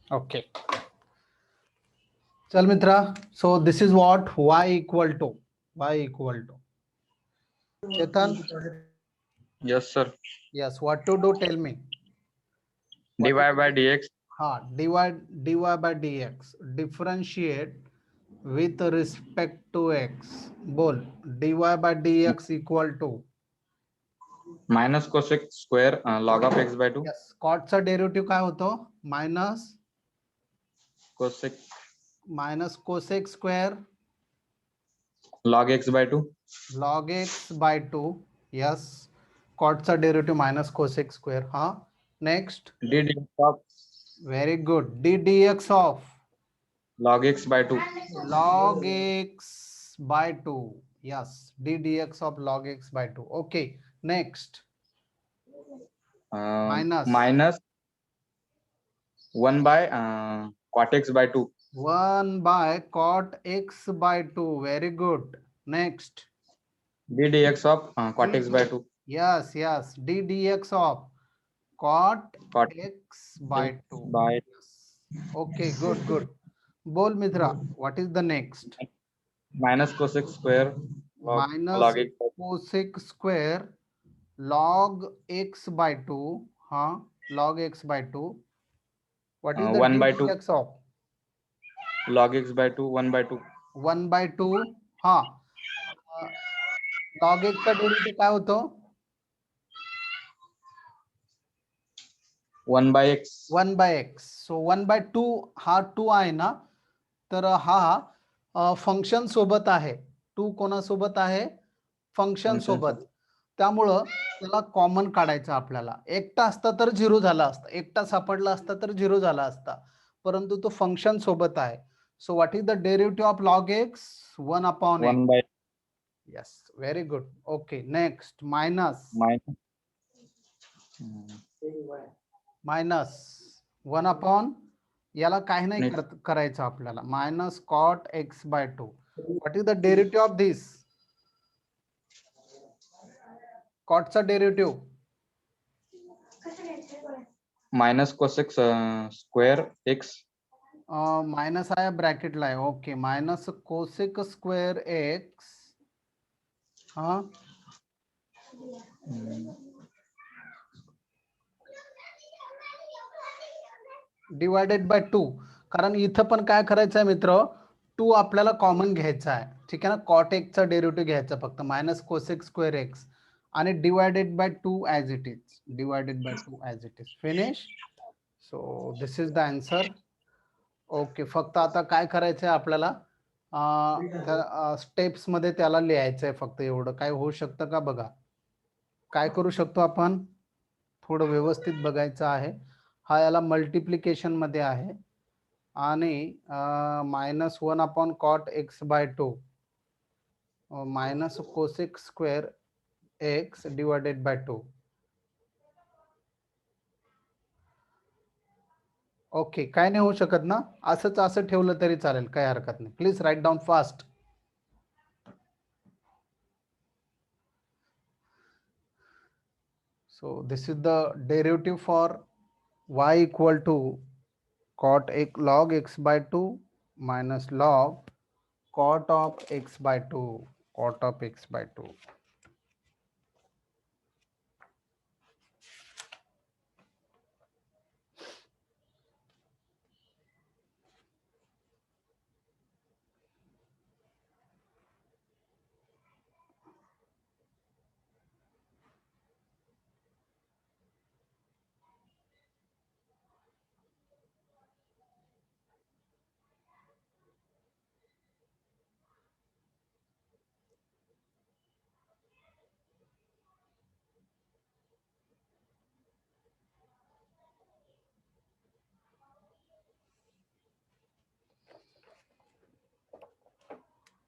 Okay. Chal Mitra. So this is what y equal to. Chetan. Yes, sir. Yes. What to do? Tell me. dy What is by dx dy by dx. Differentiate with respect to x. Bol. Dy by dx equal to. minus cosec square log of x by 2 Yes. Cotचा derivative काय होतो? cosec minus cosec square log x by 2 log x by 2. Yes. कॉटचा derivative minus cosec square. हा. Next. d dx of very good. D dx of log x by 2 log x by 2. Yes. d dx of log x by 2. Okay. Next. Minus minus 1 by cot x by 2 1 by cot x by 2. Very good. Next. d dx of cot x by 2 Yes. d dx of cot cot x by 2. by Yes. Okay. Good. Bol Mitra. What is the next? minus cosec square Minus log x by cosec square log x by 2. Huh? Log x by 2. What is the 1 d by 2 dx of log x by 2 1 by 2 1 by 2? हा. Log x चा derivative काय होतो? 1 by x 1 by x. So 1 by 2 हा 2 आहे ना, तर हा function सोबत आहे. 2 कोणासोबत आहे? फंक्शन सोबत. त्यामुळं त्याला कॉमन काढायचं आपल्याला. एकटा असता तर 0 झाला असता, एकटा सापडला असता तर 0 झाला असता, परंतु तो फंक्शन सोबत आहे. So what is the derivative of log x? 1 upon x. 1 by Yes, very good. Okay, next. Minus minus 1 upon, याला काही नाही next करायचं आपल्याला. Minus cot x by 2. What is the derivative of this? कॉटचा डेरिव्हेटिव्ह minus cosec square x minus आहे, ब्रॅकेटला आहे. Okay. Minus cosec square x हा डिवायडेड बाय 2. कारण इथं पण काय करायचं आहे मित्र, 2 आपल्याला कॉमन घ्यायचा आहे. ठीक आहे ना. कॉट एक्सचा डेरिव्हेटिव्ह घ्यायचा फक्त. मायनस कोसेक स्क्वेअर एक्स आणि divided by 2 as it is. Finish. So this is the answer. Okay. फक्त आता काय करायचंय आपल्याला, स्टेप्स मध्ये त्याला लिहायचंय फक्त. एवढं काय होऊ शकतं का बघा. काय करू शकतो आपण, थोडं व्यवस्थित बघायचं आहे. हा याला मल्टिप्लिकेशन मध्ये आहे आणि minus 1 upon cot x by 2 minus cosec square X divided by 2. Okay. काय नाही होऊ शकत ना, असं ठेवलं तरी चालेल, काही हरकत नाही. Please write down fast. So this is the derivative for y equal to cot x log x by 2 minus log cot of x by 2. Cot of x by 2.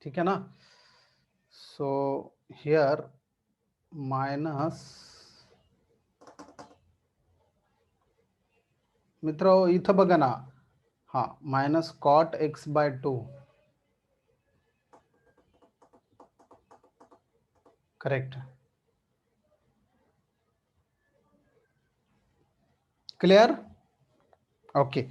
ठीक है ना. So here minus, मित्र इथं बघा ना, हा minus cot x by 2. Correct. Clear. Okay.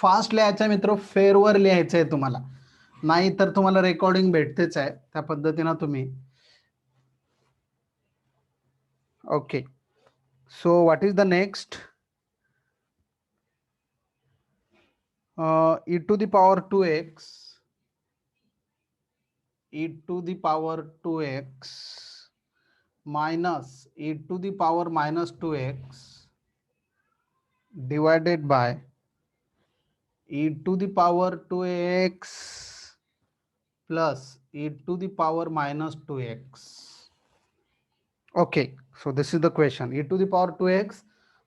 Fast लिहायचं मित्र, फेरवर लिहायचंय तुम्हाला, नाही तर तुम्हाला रेकॉर्डिंग भेटतेच आहे, त्या पद्धतीनं तुम्ही. Okay, so what is the next? e to the power 2x, e to the power 2x minus e to the power minus 2x divided by e to the power 2x plus e to the power minus 2x. Okay, so this is the question. E to the power 2x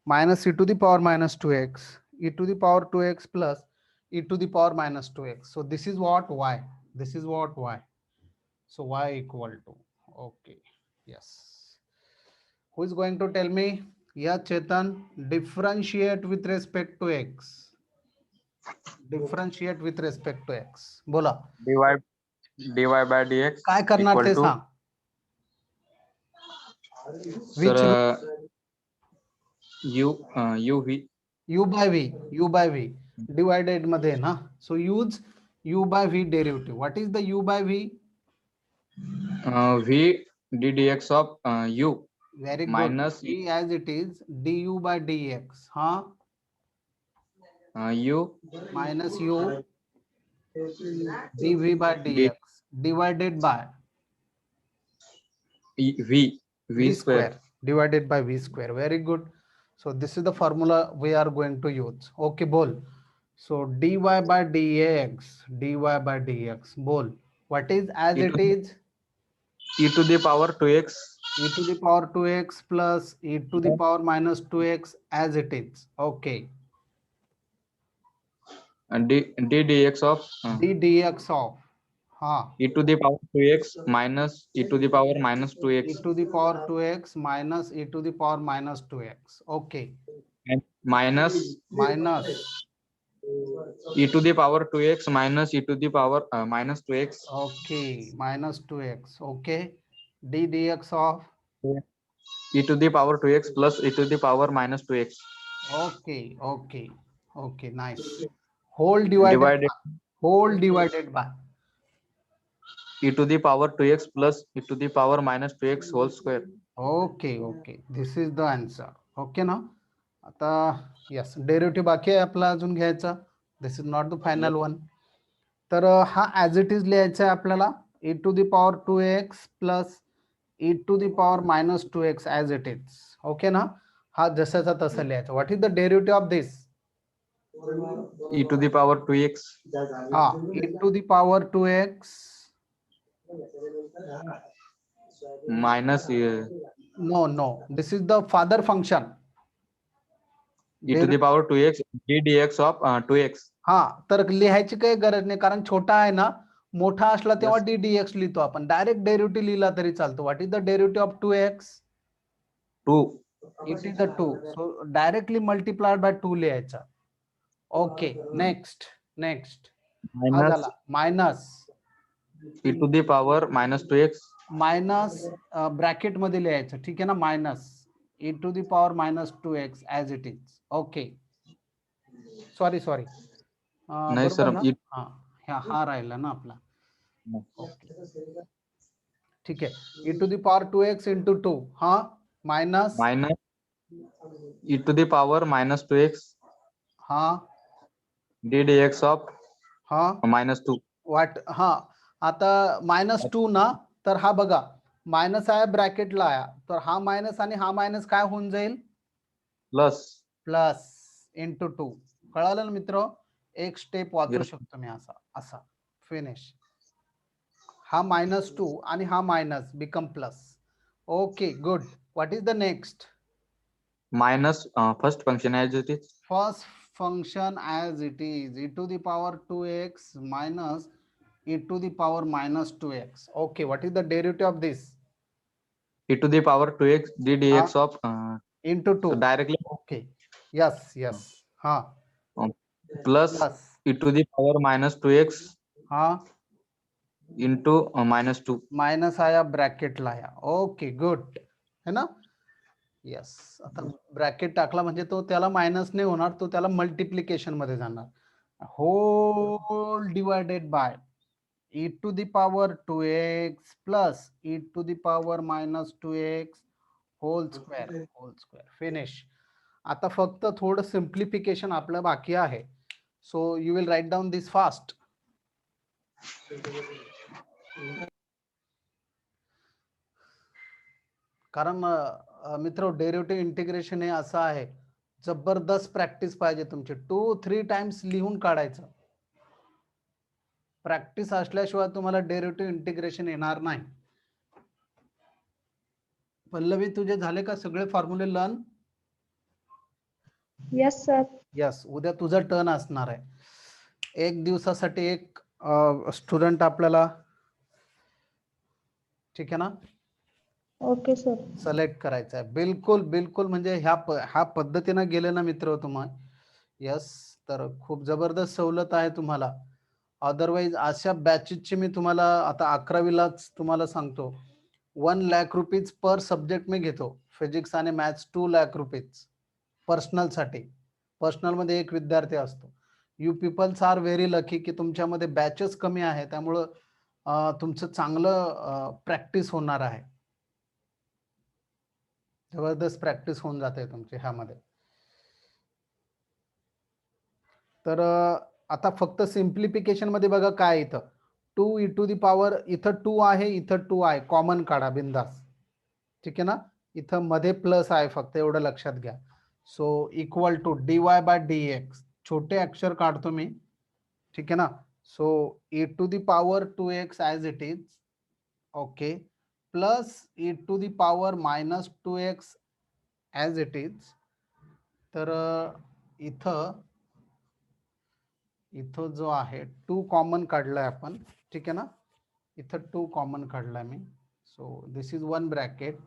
minus e to the power minus 2x, e to the power 2x plus e to the power minus 2x. So this is what y. This is what y. So y equal to, okay, yes. Who is going to tell me? Yeah, Chetan, differentiate with respect to x. Differentiate with respect to x. बोला. dy by dx काय करणार equal ते to, सांग. sir, Which uv u by v divided मध्ये ना, so use u by v derivative. What is the u by v? v d dx of u Very good. minus v as it is du by dx, हाँ, u minus u dv by d dx divided by v square. divided by v square. Very good. So this is the formula we are going to use. Okay, bol. So dy by dx, bol. What is as E it to- is? e to the power 2x E to the power 2x plus e to the power minus 2x as it is. Okay. and d dx of d dx of, हाँ, e to the power 2x minus e to the power minus 2x e to the power 2x minus e to the power minus 2x. Okay. and minus Minus e to the power 2x minus e to the power minus 2x okay, minus 2x. Okay. d dx of, e to the power 2x plus e to the power minus 2x okay, okay, okay, nice. Whole divided by e to the power 2x plus e to the power minus 2x whole square. okay, okay, this is the answer. Okay ना. आता yes, derivative बाकी आहे आपला अजून घ्यायचा. This is not the final one. तर हा as it is लिहायचा आहे आपल्याला, e to the power 2x plus e to the power minus 2x as it is. Okay ना. हा जसाचा तसा लिहायचा. What is the derivative of this? e to the power 2x हा, e to the power 2x minus no, this is the father function. e to the power 2x d dx of 2x. हा, तर लिहायची काही गरज नाही, कारण छोटा आहे ना, मोठा असला तेव्हा Yes. डी डीएक्स लिहितो आपण. डायरेक्ट डेरिव्हेटिव्ह लिहिला तरी चालतो. What is the derivative of 2x? 2 it is the 2. So directly multiplied by 2 लिहायचा. ओके, नेक्स्ट हा minus झाला. Minus e to the power minus 2x minus bracket मध्ये लिहायचं, ठीक आहे ना. Minus e to the power minus 2x as it is. Okay, sorry नाही बरोबर सर ना. हा राहिला ना आपला. ओके, ठीक आहे. e to the power 2x into 2, हा, minus minus e to the power minus 2x हा d dx of हा minus 2 वाट हा. आता मायनस 2 ना, तर हा बघा मायनस आहे ब्रॅकेटला आहे, तर हा मायनस आणि हा मायनस काय होऊन जाईल? plus plus into 2. कळालं ना मित्र? एक स्टेप वाचू Yes. शकतो मी असा असा. फिनिश. हा -2 आणि हा minus become plus. Okay, good. What is the next? minus first function as it is First function as it is, e to the power 2x minus e to the power minus 2x. Okay, what is the derivative of this? e to the power 2x d dx of Into 2. so directly Okay, yes. हा, plus plus e to the power minus 2x हा, into minus 2 minus आया ब्रॅकेटला आया. Okay, good है ना. Yes, आता bracket टाकला म्हणजे तो त्याला मायनस नाही होणार, तो त्याला मल्टिप्लिकेशन मध्ये जाणार. whole divided by e to the power 2x plus e to the power minus 2x whole square finish. आता फक्त थोडं सिम्प्लिफिकेशन आपलं बाकी आहे. So you will write down this fast. कारण मित्र डेरिव्हेटिव्ह इंटिग्रेशन हे असं आहे, जबरदस्त प्रॅक्टिस पाहिजे तुमची. 2-3 टाइम्स लिहून काढायचं. प्रॅक्टिस असल्याशिवाय तुम्हाला डेरिव्हेटिव्ह इंटिग्रेशन येणार नाही. पल्लवी, तुझे झाले का सगळे फॉर्म्युले लर्न? Yes sir. यस, उद्या तुझा टर्न असणार आहे. एक दिवसासाठी एक स्टुडंट आपल्याला, ठीक आहे ना, ओके सर. सिलेक्ट करायचा आहे. बिलकुल बिलकुल, म्हणजे ह्या पद्धतीने गेले ना मित्र तुम्हा, यस, तर खूप जबरदस्त सवलत आहे तुम्हाला. अदरवाईज अशा बॅचेसची मी तुम्हाला आता 11वीलाच तुम्हाला सांगतो, 1 लाख रुपीज पर सब्जेक्ट मी घेतो. फिजिक्स आणि मॅथ्स 2 लाख रुपीज पर्सनल साठी. पर्सनल मध्ये एक विद्यार्थी असतो. You peoples are very lucky की तुमच्यामध्ये बॅचेस कमी आहे, त्यामुळं तुमचं चांगलं प्रॅक्टिस होणार आहे. जबरदस्त प्रॅक्टिस होऊन जाते तुमची ह्यामध्ये. तर आता फक्त सिम्प्लिफिकेशन मध्ये बघा काय इथं 2 e टू दी पॉवर, इथं 2 आहे, इथं 2 आहे, कॉमन काढा बिंदास. ठीक आहे ना, इथं मध्ये प्लस आहे, फक्त एवढं लक्षात घ्या. So equal to dy by dx, छोटे अक्षर काढतो मी, ठीक आहे ना. So e to the power 2x as it is, okay, plus e to the power minus 2x as it is. तर इथं जो आहे 2 कॉमन काढलाय आपण, ठीक आहे ना, इथं 2 कॉमन काढलाय मी. So this is 1 bracket,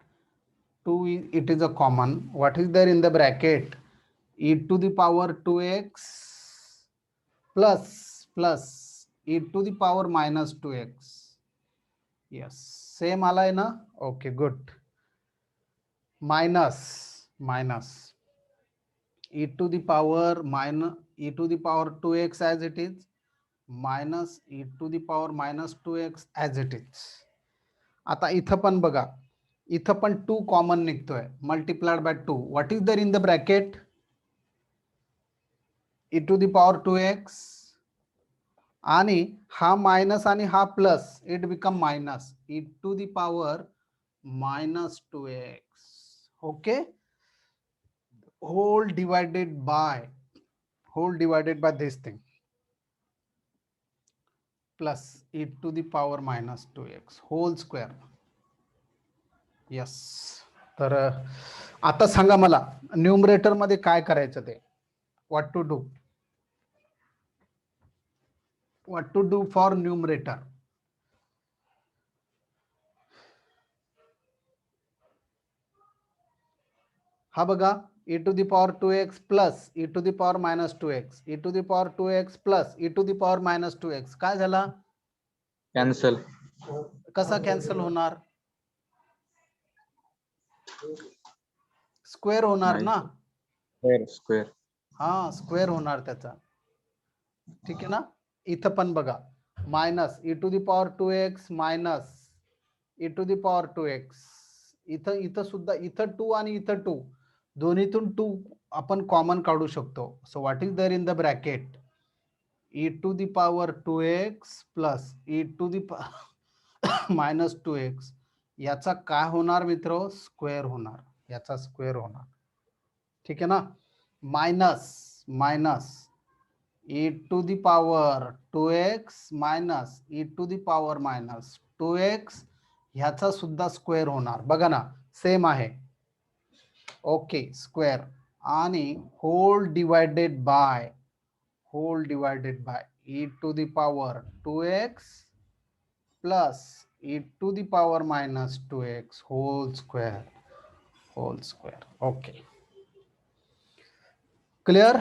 2 it is a common. What is there in the bracket? e to the power 2x plus e to the power minus 2x. Yes, same आलाय ना, okay good. Minus e to the power e to the power 2x as it is minus e to the power minus 2x as it is. आता इथं पण बघा, इथं पण 2 common निघतोय, multiplied by 2. What is there in the bracket? e to the power 2x, आणि हा minus आणि हा plus, it become minus e to the power minus 2x. Okay, whole divided by this thing plus e to the power minus 2x whole square. Yes, तर आता सांगा मला numerator मध्ये काय करायचं ते. what to do for numerator? हा बघा, e to the power 2x plus e to the power minus 2x, e to the power 2x plus e to the power minus 2x. काय झाला? कॅन्सल. कसा cancel होणार? Square होणार ना. Square. हा, square होणार त्याचा, ठीक आहे ना. इथं पण बघा, minus e to the power 2x minus e to the power 2x. इथं सुद्धा, इथं 2 आणि इथं 2, दोन्हीतून 2 आपण कॉमन काढू शकतो. So what is there in the bracket? e to the power 2x plus e to the minus 2x. याचा काय होणार मित्र? स्क्वेअर होणार, याचा स्क्वेअर होणार, ठीक आहे ना. Minus e to the power 2x minus e to the power minus 2x, ह्याचा सुद्धा स्क्वेअर होणार. बघा ना, सेम आहे, ओके, स्क्वेअर. आणि whole divided by e to the power 2x plus e to the power minus 2x whole square. Okay, clear?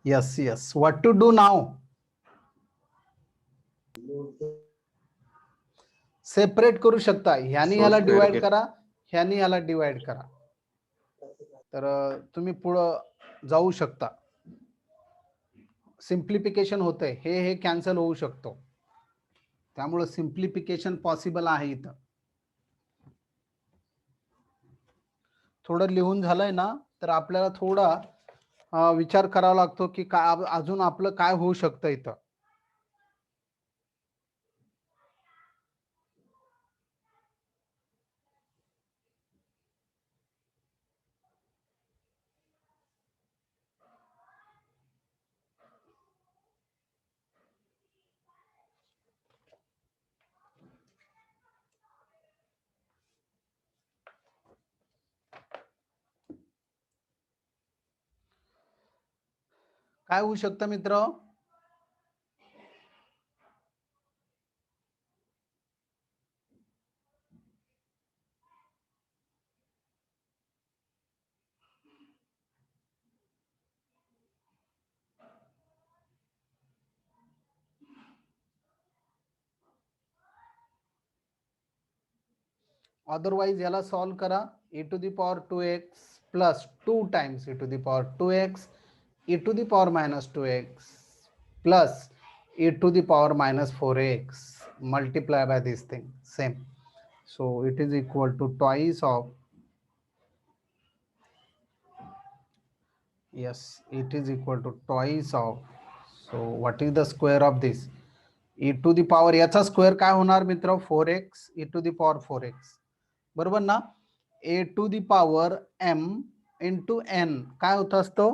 Yes. What to do now? Separate करू शकता, ह्यानी याला डिवाइड करा, ह्यानी याला डिवाइड करा. तर तुम्ही पुढं जाऊ शकता. सिम्प्लिफिकेशन होतंय, हे कॅन्सल होऊ शकतो, त्यामुळे सिम्प्लिफिकेशन पॉसिबल आहे इथं. थोडं लिहून झालंय ना, तर आपल्याला थोडा विचार करावा लागतो की काय अजून आपलं काय होऊ शकतं इथं. काय होऊ शकतं मित्र? अदरवाइज याला सॉल्व करा. e to the power 2x plus 2 times e to the power 2x e to the power minus 2x plus e to the power minus 4x multiply by this thing same. So it is equal to twice of, yes, it is equal to twice of. So what is the square of this? e to the power याचा square काय होणार मित्र? 4x e to the power 4x, बरोबर ना? a to the power m into n काय होत असतो?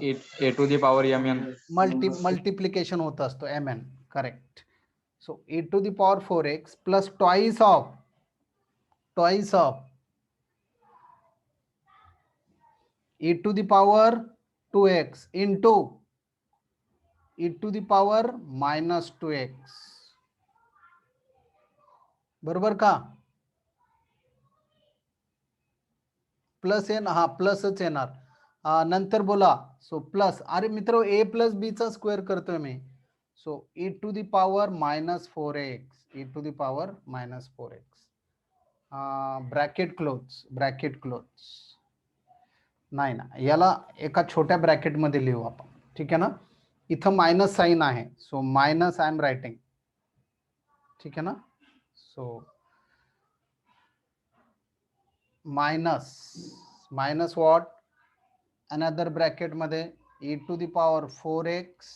a to the power mn. Multiplication होत असतो mn, correct. So e to the power 4x plus twice of e to the power 2x into e to the power minus 2x, बरोबर का? Plus येणार, हा प्लसच येणार. नंतर बोला. सो प्लस, अरे मित्र ए प्लस बी चा स्क्वेअर करतोय मी. So e to the power minus 4x, e to the power minus 4x, bracket close. नाही ना, याला एका छोट्या ब्रॅकेट मध्ये लिहू आपण, ठीक आहे ना? इथं मायनस साइन आहे, so minus I am writing, ठीक आहे ना? So minus what, another bracket मध्ये e to the power 4x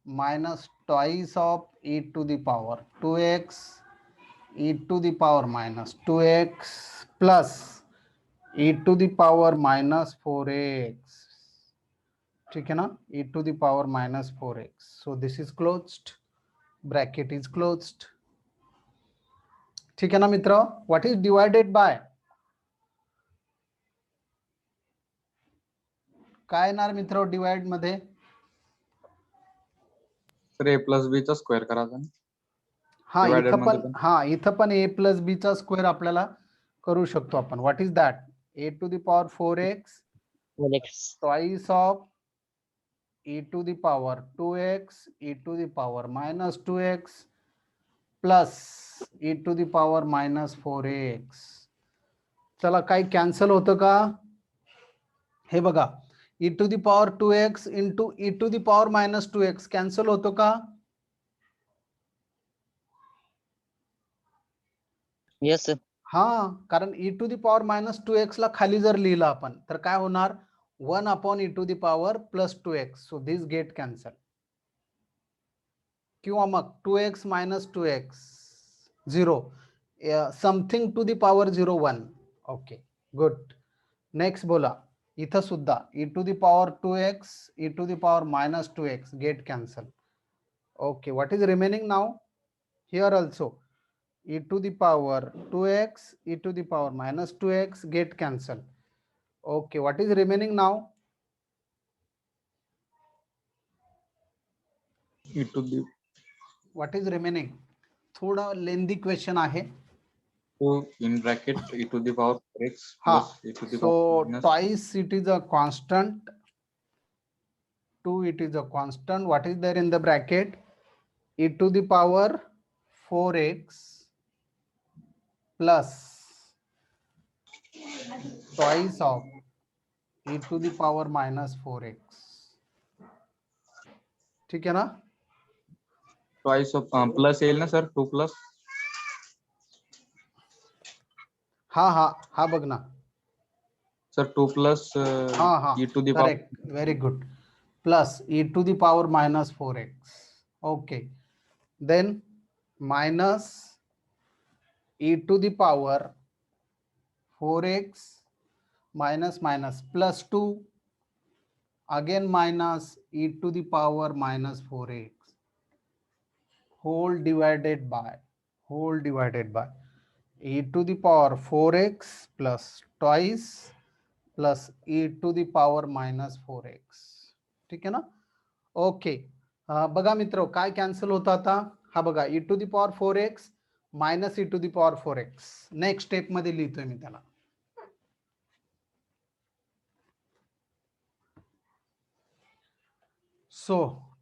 minus twice of e to the power 2x e to the power minus 2x plus e to the power minus 4x, ठीक है ना? e to the power minus 4x. So this is closed, bracket is closed, ठीक है ना मित्र? What is divided by? काय येणार मित्र डिवाइड मध्ये? तर a प्लस b चा स्क्वेअर करायचा. हा Divided इथं मध्ये पण, हा इथं पण a प्लस बी चा स्क्वेअर आपल्याला करू शकतो आपण. What is that? a to the power 4x twice of e to the power 2x e to the power minus 2x plus e to the power minus 4x. चला काही cancel होतं का? हे बघा, e to the power 2x into e to the power minus 2x cancel होतो का? Yes sir. हा, कारण e to the power minus 2x ला खाली जर लिहिलं आपण तर काय होणार? 1 upon e to the power plus 2x. So this get cancel. किंवा मग 2x minus 2x 0, something to the power 0 1. Okay, good. Next बोला. इथं सुद्धा e to the power 2x e to the power minus 2x get cancel. Okay, what is remaining now? Here also e to the power 2x e to the power minus 2x get cancel. Okay, what is remaining now? e to the What is remaining? थोड़ा lengthy question आहे. so in bracket e to the power 4x हा, plus e to the so power minus twice it is a constant, 2 it is a constant. What is there in the bracket? E to the power 4x plus twice of e to the power minus 4x. ठीक आहे ना? Twice of plus येईल ना sir, 2 plus. हा हा हा बघ ना. सर 2 प्लस हा हा e to the power. करेक्ट, very good. Plus e to the power minus 4x. Okay, then minus e to the power 4x minus minus plus 2, again minus e to the power minus 4x whole divided by e to the power 4x plus twice plus e to the power minus 4x. ठीक आहे ना? Okay, बघा मित्र काय cancel होतं आता. हा बघा e to the power 4x minus e to the power 4x. Next step मध्ये लिहितोय मी त्याला. So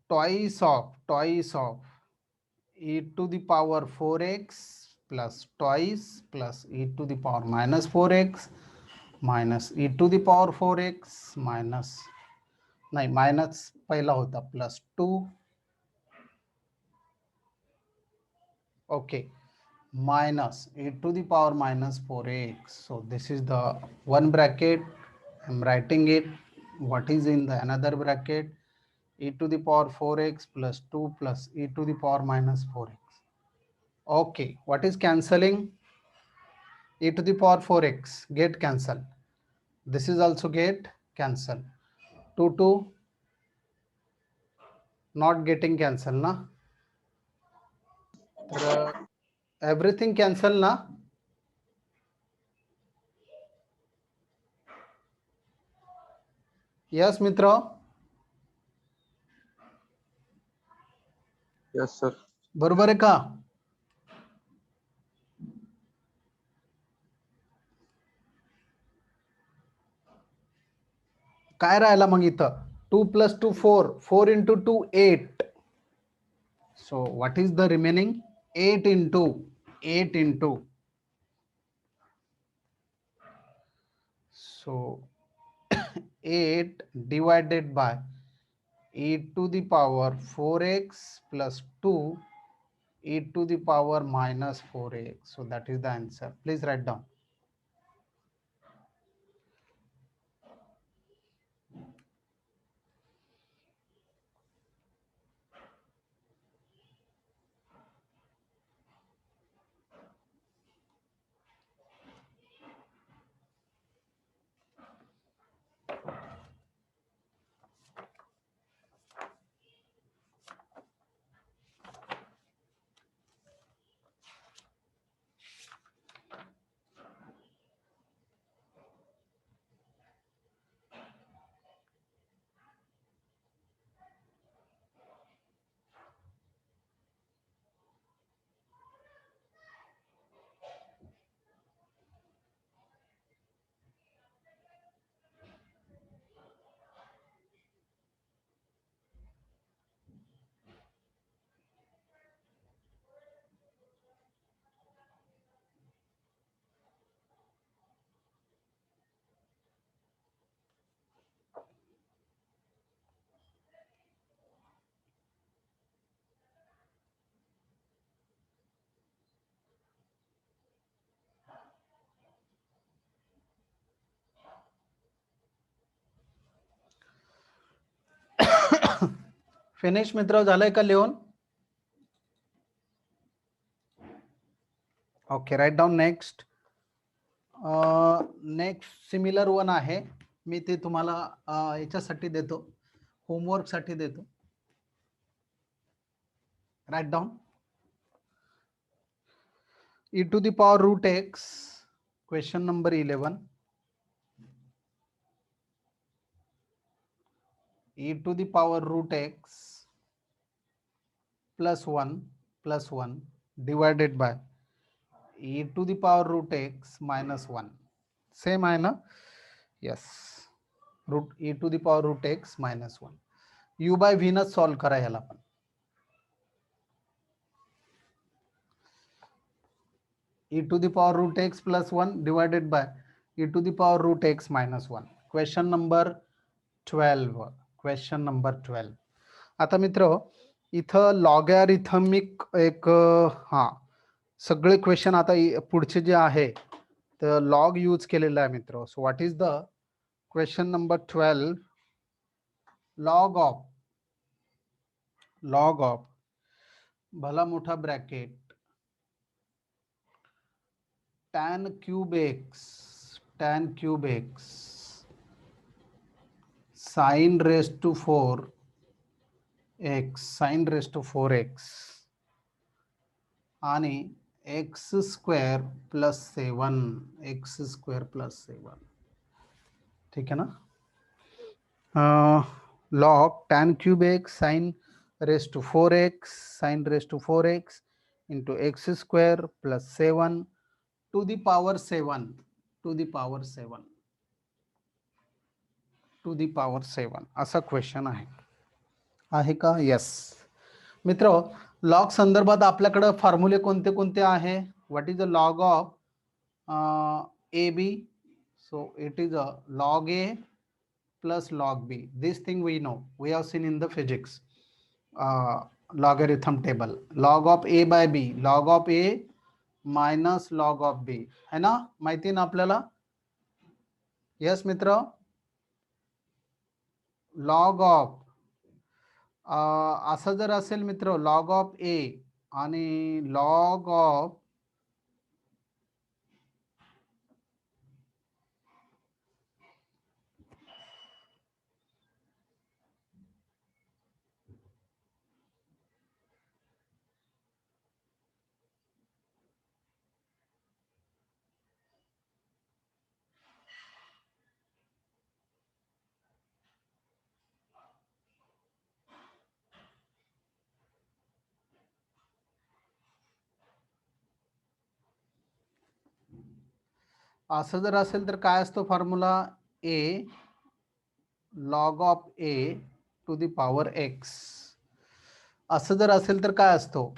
twice of e to the power 4x plus twice plus e to the power minus 4x minus e to the power 4x minus नाही minus पहिला होता plus 2. okay, minus e to the power minus 4x. So this is the one bracket. I'm writing it. What is in the another bracket? E to the power 4x plus 2 plus e to the power minus 4x. Okay, what is cancelling? E to the power 4x get cancelled. This is also get cancelled. 2 not getting cancelled na. Everything cancel na. Yes मित्र. Yes sir. बरोबर आहे का? काय राहिला मग इथं? 2 plus 2 4, 4 into 2 8. So what is the remaining? 8 into. So 8 divided by e to the power 4x plus 2 e to the power minus 4x. So that is the answer. Please write down. Finish मित्र, झालंय का लिहून? Okay, write down next. Next similar one आहे. मी ते तुम्हाला याच्यासाठी देतो, होमवर्क साठी देतो. Write down. e to the power root x, question number 11. e to the power root x plus 1 divided by e to the power root x minus 1. Same आहे ना? Yes, root e to the power root x minus 1. u by v न solve करा ह्याला पण. e to the power root x plus 1 divided by e to the power root x minus 1. Question number 12. आता मित्र इथं logarithmic एक हा सगळे क्वेश्चन आता पुढचे जे आहे तर लॉग यूज केलेला आहे मित्र. So what is the question number 12? Log of भला मोठा bracket tan cube x sin raised to 4x आणि x स्क्वेअर प्लस 7 ठीक आहे ना. log tan cube x sin raised to 4x into x square plus 7 to the power 7 असा question आहे का? Yes मित्र. लॉग संदर्भात आपल्याकडे फॉर्म्युले कोणते कोणते आहे? What is the log of A B? So it is a log a plus log b. This thing we know, we have seen in the physics logarithm table. Log of a by b, log of a minus log of b, है ना? माहिती ना आपल्याला? Yes मित्र. Log of असं जर असेल मित्र लॉग ऑफ ए आणि लॉग ऑफ असं जर असेल तर काय असतो formula? A log of A to the power X. असं जर असेल तर काय असतो?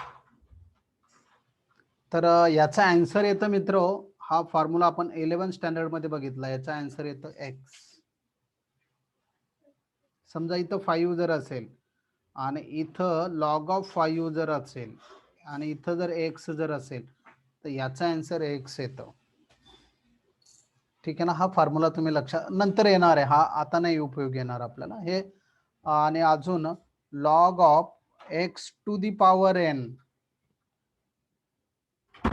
तर याचा आन्सर येतं मित्र, हा फॉर्म्युला आपण 11 स्टँडर्ड मध्ये बघितला. याचा आन्सर येतं एक्स. समजा इथं 5 जर असेल आणि इथं लॉग ऑफ 5 जर असेल आणि इथं जर एक्स जर असेल तर याचा आन्सर एक्स येतो. ठीक आहे ना. हा फॉर्म्युला तुम्ही लक्षात नंतर येणार आहे, हा आता नाही उपयोग येणार आपल्याला हे. आणि अजून log of X to the power N,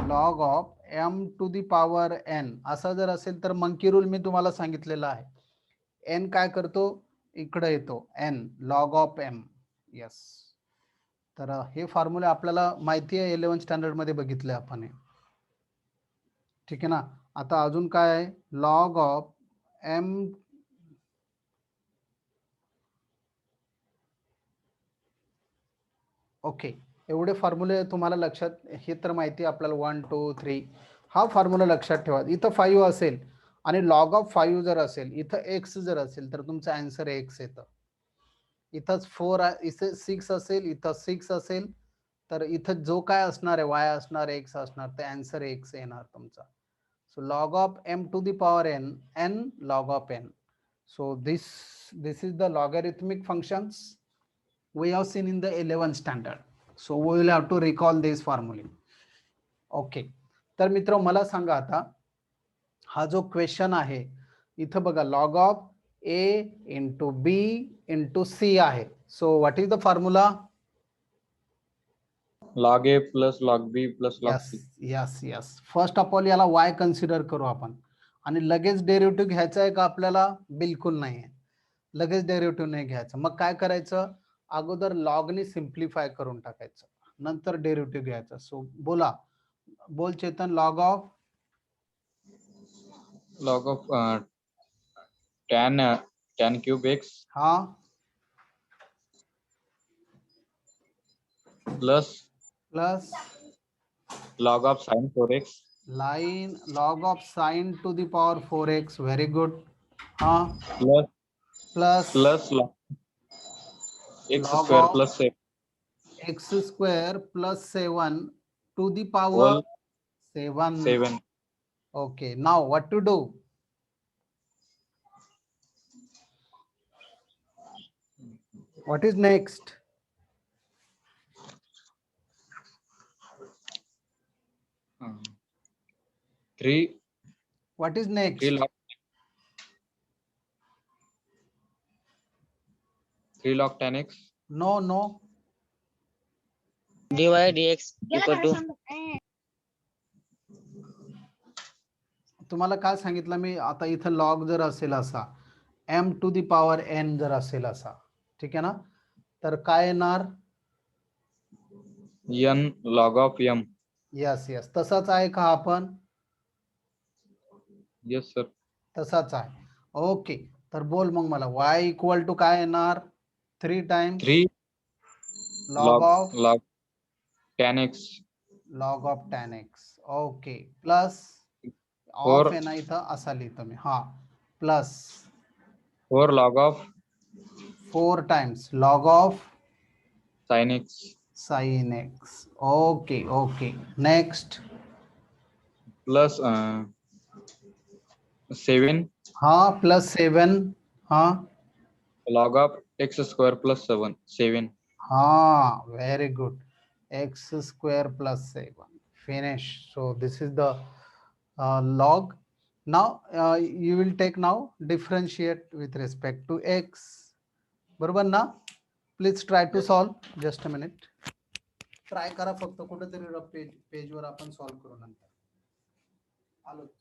log of M to the power N असा जर असेल तर मंकी रूल मी तुम्हाला सांगितलेला आहे. एन काय करतो? इकडे येतो N log of M. Yes. तर हे फॉर्म्युला आपल्याला माहिती आहे, 11 स्टँडर्ड मध्ये बघितले आपण हे. ठीक आहे ना. आता अजून काय आहे? Log of M okay. एवढे फॉर्म्युले तुम्हाला लक्षात, हे तर माहिती आपल्याला 1 2 3 हा फॉर्म्युला लक्षात ठेवा. इथं 5 असेल आणि लॉग ऑफ 5 जर असेल, इथं एक्स जर असेल तर तुमचं आन्सर एक्स येतं. इथंच 4 इथे 6 असेल, इथं 6 असेल तर इथं जो काय असणार आहे वाय असणार एक्स असणार ते आन्सर एक्स येणार तुमचा. So log of M to the power N, N log of N. So this is the logarithmic functions we have seen in the 11th standard. So we will have to recall this formula. Okay. तर मित्र मला सांगा आता हा जो question आहे इथं बघा log of a into b into c आहे. So what is the formula? log a plus log b plus log yes c. Yes yes. First of all याला वाय कन्सिडर करू आपण आणि लगेच डेरिव्हेटिव्ह घ्यायचा आहे का आपल्याला? बिलकुल नाही आहे, लगेच डेरिव्हेटिव्ह नाही घ्यायचं. मग काय करायचं? अगोदर लॉगने सिम्प्लिफाय करून टाकायचं, नंतर डेरिव्हेटिव्ह घ्यायचं. सो बोल Chetan. log of tan cube x हा plus plus log of sin 4x line log of sine to the power 4x. Very good. हा plus plus log x log square of plus 7 x square plus 7 to the power whole 7. 7. Okay, now what to do? What is next? 3 What is next? 3 log 3 log 10x. No, no. dy dx equal to तुम्हाला काय सांगितलं मी आता इथं log जर असेल असा m to the power n जर असेल असा, ठीक आहे ना, तर काय येणार? n log of m. Yes yes, तसाच आहे का हा पण? Yes sir. तसाच आहे. ओके, तर बोल मग मला y इक्वल टू काय येणार? 3 times 3 log of log 10x. Log of tan x. Okay, plus Four. Of आहे ना इथं असा लिहितो मी. हा, plus 4 log of 4 times log of sin x sin x. Okay okay, next. plus 7 हा, प्लस 7. हा log of x square plus 7. हा, very good. X square plus 7. Finish. So this is the log. Now you will take now differentiate with respect to x. बरोबर ना? Please try to solve. Just a minute. Try करा फक्त कुठेतरी पेजवर आपण solve करू नंतर. आलोच.